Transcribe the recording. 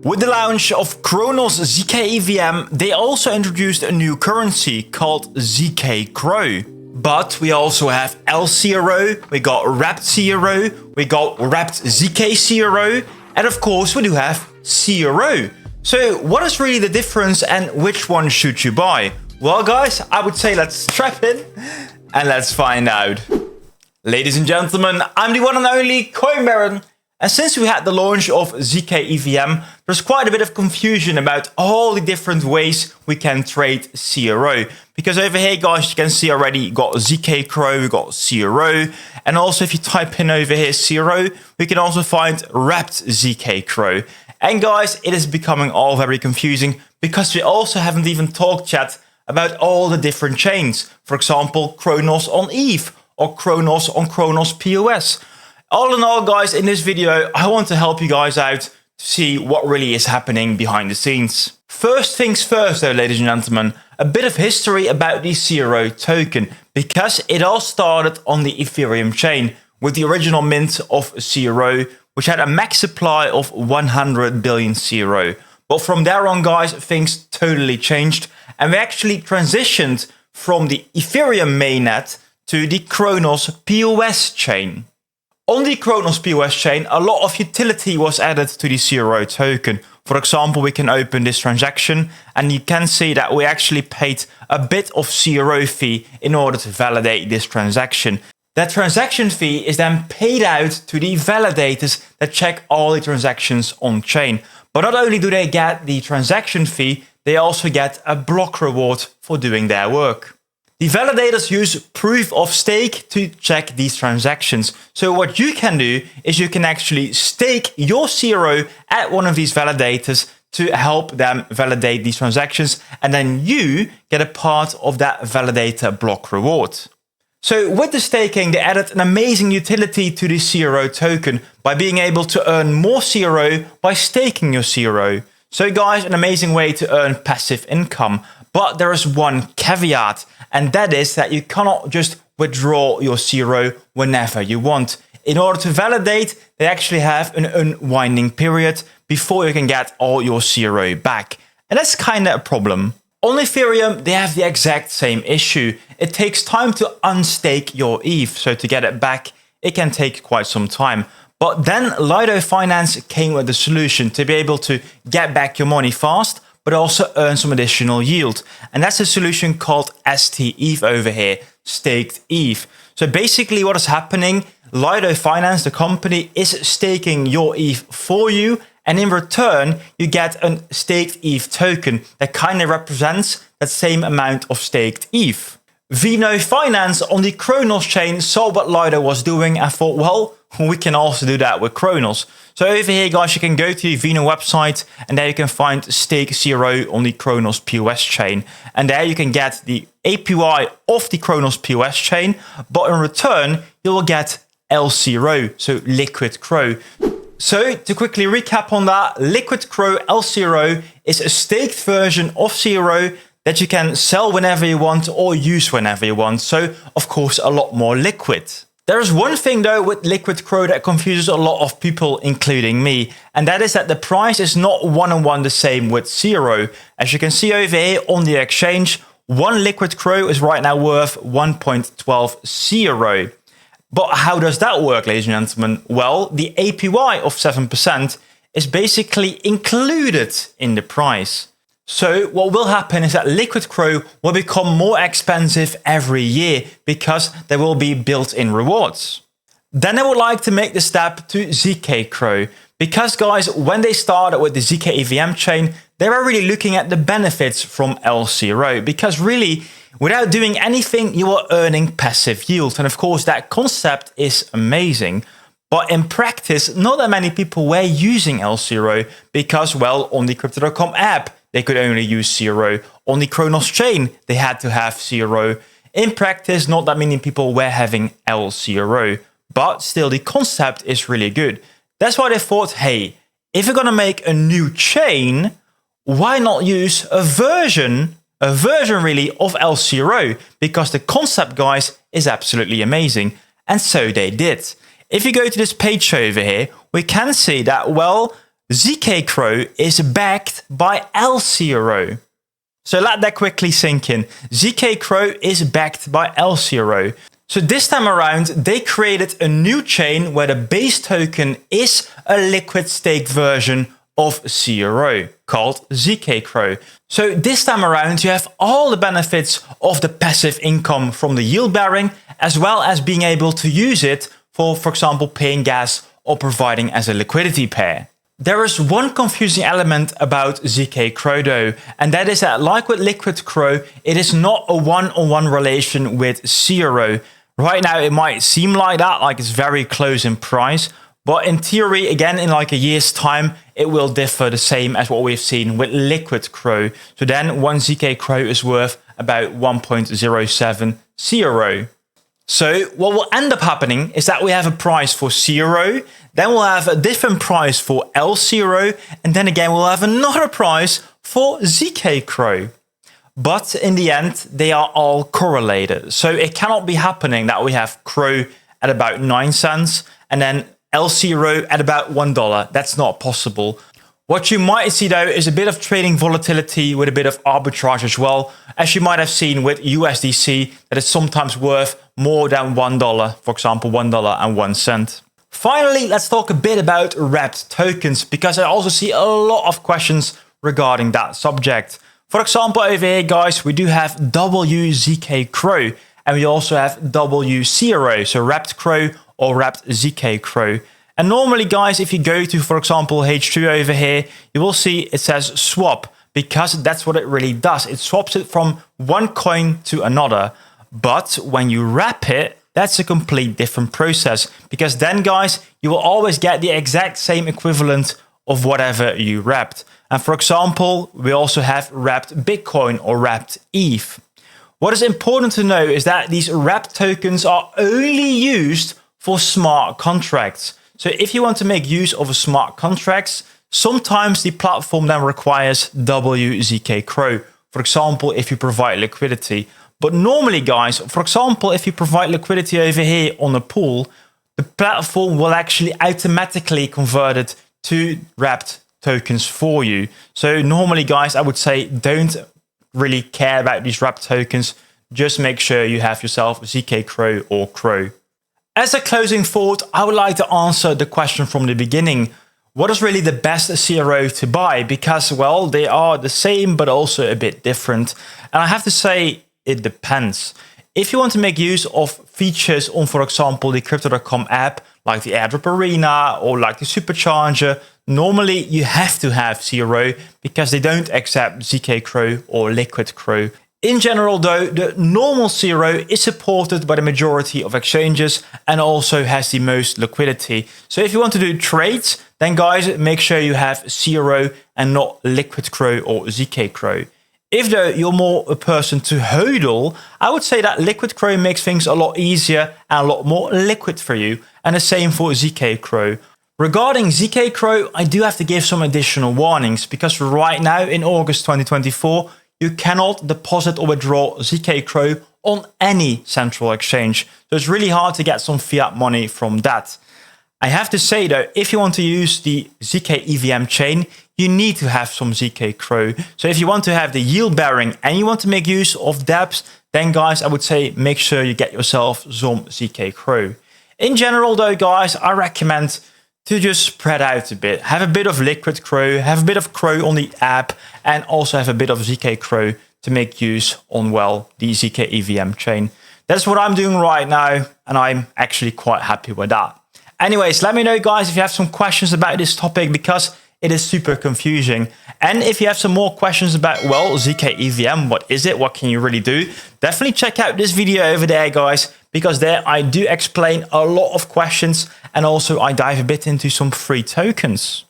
With the launch of Cronos zkEVM, they also introduced a new currency called zkCRO. But we also have LCRO, we got wrapped CRO, we got wrapped zkCRO, and of course we do have CRO. So what is really the difference and which one should you buy? Well guys, I would say let's strap in and let's find out. Ladies and gentlemen, I'm the one and only Coin Baron. And since we had the launch of zkEVM, there's quite a bit of confusion about all the different ways we can trade CRO. Because over here, guys, you can see already you got zkCRO, we got CRO. And also if you type in over here CRO, we can also find wrapped zkCRO. And guys, it is becoming all very confusing because we also haven't even talked yet about all the different chains. For example, Cronos on ETH or Cronos on Cronos POS. All in all, guys, in this video, I want to help you guys out to see what really is happening behind the scenes. First things first, though, ladies and gentlemen, a bit of history about the CRO token, because it all started on the Ethereum chain with the original mint of CRO, which had a max supply of 100 billion CRO. But from there on, guys, things totally changed, and we actually transitioned from the Ethereum mainnet to the Cronos POS chain. On the Cronos POS chain, a lot of utility was added to the CRO token. For example, we can open this transaction and you can see that we actually paid a bit of CRO fee in order to validate this transaction. That transaction fee is then paid out to the validators that check all the transactions on chain. But not only do they get the transaction fee, they also get a block reward for doing their work. The validators use proof of stake to check these transactions. So what you can do is you can actually stake your CRO at one of these validators to help them validate these transactions. And then you get a part of that validator block reward. So with the staking, they added an amazing utility to the CRO token by being able to earn more CRO by staking your CRO. So guys, an amazing way to earn passive income. But there is one caveat, and that is that you cannot just withdraw your CRO whenever you want. In order to validate, they actually have an unwinding period before you can get all your CRO back. And that's kind of a problem. On Ethereum, they have the exact same issue. It takes time to unstake your ETH, so to get it back, it can take quite some time. But then Veno.finance came with a solution to be able to get back your money fast, but also earn some additional yield. And that's a solution called stETH over here, staked ETH. So basically what is happening, Veno.finance, the company, is staking your ETH for you. And in return, you get a staked ETH token that kind of represents that same amount of staked ETH. Veno.finance on the Cronos chain saw what Lido was doing and thought, well, we can also do that with Cronos. So over here, guys, you can go to the Veno website and there you can find stake CRO on the Cronos POS chain. And there you can get the APY of the Cronos POS chain, but in return, you will get LCRO, so liquid CRO. So to quickly recap on that, liquid CRO, LCRO, is a staked version of CRO that you can sell whenever you want or use whenever you want. So of course, a lot more liquid. There is one thing though with liquid CRO that confuses a lot of people, including me, and that is that the price is not one-on-one the same with CRO. As you can see over here on the exchange, one liquid CRO is right now worth 1.12 CRO. But how does that work, ladies and gentlemen? Well, the APY of 7% is basically included in the price. So what will happen is that liquid CRO will become more expensive every year because there will be built-in rewards. Then I would like to make the step to zkCRO because, guys, when they started with the zkEVM chain, they were really looking at the benefits from LCRO because really, without doing anything, you are earning passive yield. And of course, that concept is amazing. But in practice, not that many people were using LCRO because, well, on the Crypto.com app, they could only use CRO. On the Cronos chain, they had to have CRO. In practice, not that many people were having LCRO. But still, the concept is really good. That's why they thought, hey, if you're going to make a new chain, why not use a version really of LCRO? Because the concept, guys, is absolutely amazing. And so they did. If you go to this page over here, we can see that, well, zkCRO is backed by LCRO. So let that quickly sink in. zkCRO is backed by LCRO. So this time around, they created a new chain where the base token is a liquid staked version of CRO called zkCRO. So this time around, you have all the benefits of the passive income from the yield bearing, as well as being able to use it for example, paying gas or providing as a liquidity pair. There is one confusing element about zkCRO though, and that is that like with liquidCRO, it is not a one-on-one relation with CRO. Right now it might seem like that, like it's very close in price, but in theory, again, in like a year's time, it will differ the same as what we've seen with liquidCRO. So then one zkCRO is worth about 1.07 CRO. So what will end up happening is that we have a price for CRO, then we'll have a different price for LCRO, and then again we'll have another price for zkCRO. But in the end, they are all correlated. So it cannot be happening that we have CRO at about 9 cents and then LCRO at about $1. That's not possible. What you might see though is a bit of trading volatility with a bit of arbitrage as well, as you might have seen with USDC that is sometimes worth more than $1, for example $1.01. Finally, let's talk a bit about wrapped tokens, because I also see a lot of questions regarding that subject. For example, over here guys, we do have wzkCRO and we also have wCRO, so wrapped CRO or wrapped zkCRO. And normally guys, if you go to, for example, H2 over here, you will see it says swap, because that's what it really does. It swaps it from one coin to another. But when you wrap it, that's a complete different process, because then guys, you will always get the exact same equivalent of whatever you wrapped. And for example, we also have wrapped Bitcoin or wrapped ETH. What is important to know is that these wrapped tokens are only used for smart contracts. So if you want to make use of a smart contracts, sometimes the platform then requires wzkCRO. For example, if you provide liquidity. But normally guys, for example, if you provide liquidity over here on a pool, the platform will actually automatically convert it to wrapped tokens for you. So normally guys, I would say don't really care about these wrapped tokens. Just make sure you have yourself zkCRO or CRO. As a closing thought, I would like to answer the question from the beginning. What is really the best CRO to buy? Because, well, they are the same, but also a bit different. And I have to say, it depends. If you want to make use of features on, for example, the Crypto.com app, like the airdrop arena or like the supercharger, normally you have to have CRO because they don't accept zkCRO or liquidCRO. In general though, the normal CRO is supported by the majority of exchanges and also has the most liquidity. So if you want to do trades, then guys, make sure you have CRO and not liquidCRO or zkCRO. If though you're more a person to hodl, I would say that liquidCRO makes things a lot easier and a lot more liquid for you. And the same for zkCRO. Regarding zkCRO, I do have to give some additional warnings, because right now in August 2024, you cannot deposit or withdraw zkCRO on any central exchange. So it's really hard to get some fiat money from that. I have to say though, if you want to use the zkEVM chain, you need to have some zkCRO. So if you want to have the yield bearing and you want to make use of dApps, then guys, I would say make sure you get yourself some zkCRO. In general though, guys, I recommend to just spread out a bit. Have a bit of liquidCRO, have a bit of CRO on the app, and also have a bit of zkCRO to make use on, well, the zkEVM chain. That's what I'm doing right now, and I'm actually quite happy with that. Anyways, let me know, guys, if you have some questions about this topic, because it is super confusing. And if you have some more questions about, well, zkEVM, what is it? What can you really do? Definitely check out this video over there, guys, because there I do explain a lot of questions, and also I dive a bit into some free tokens.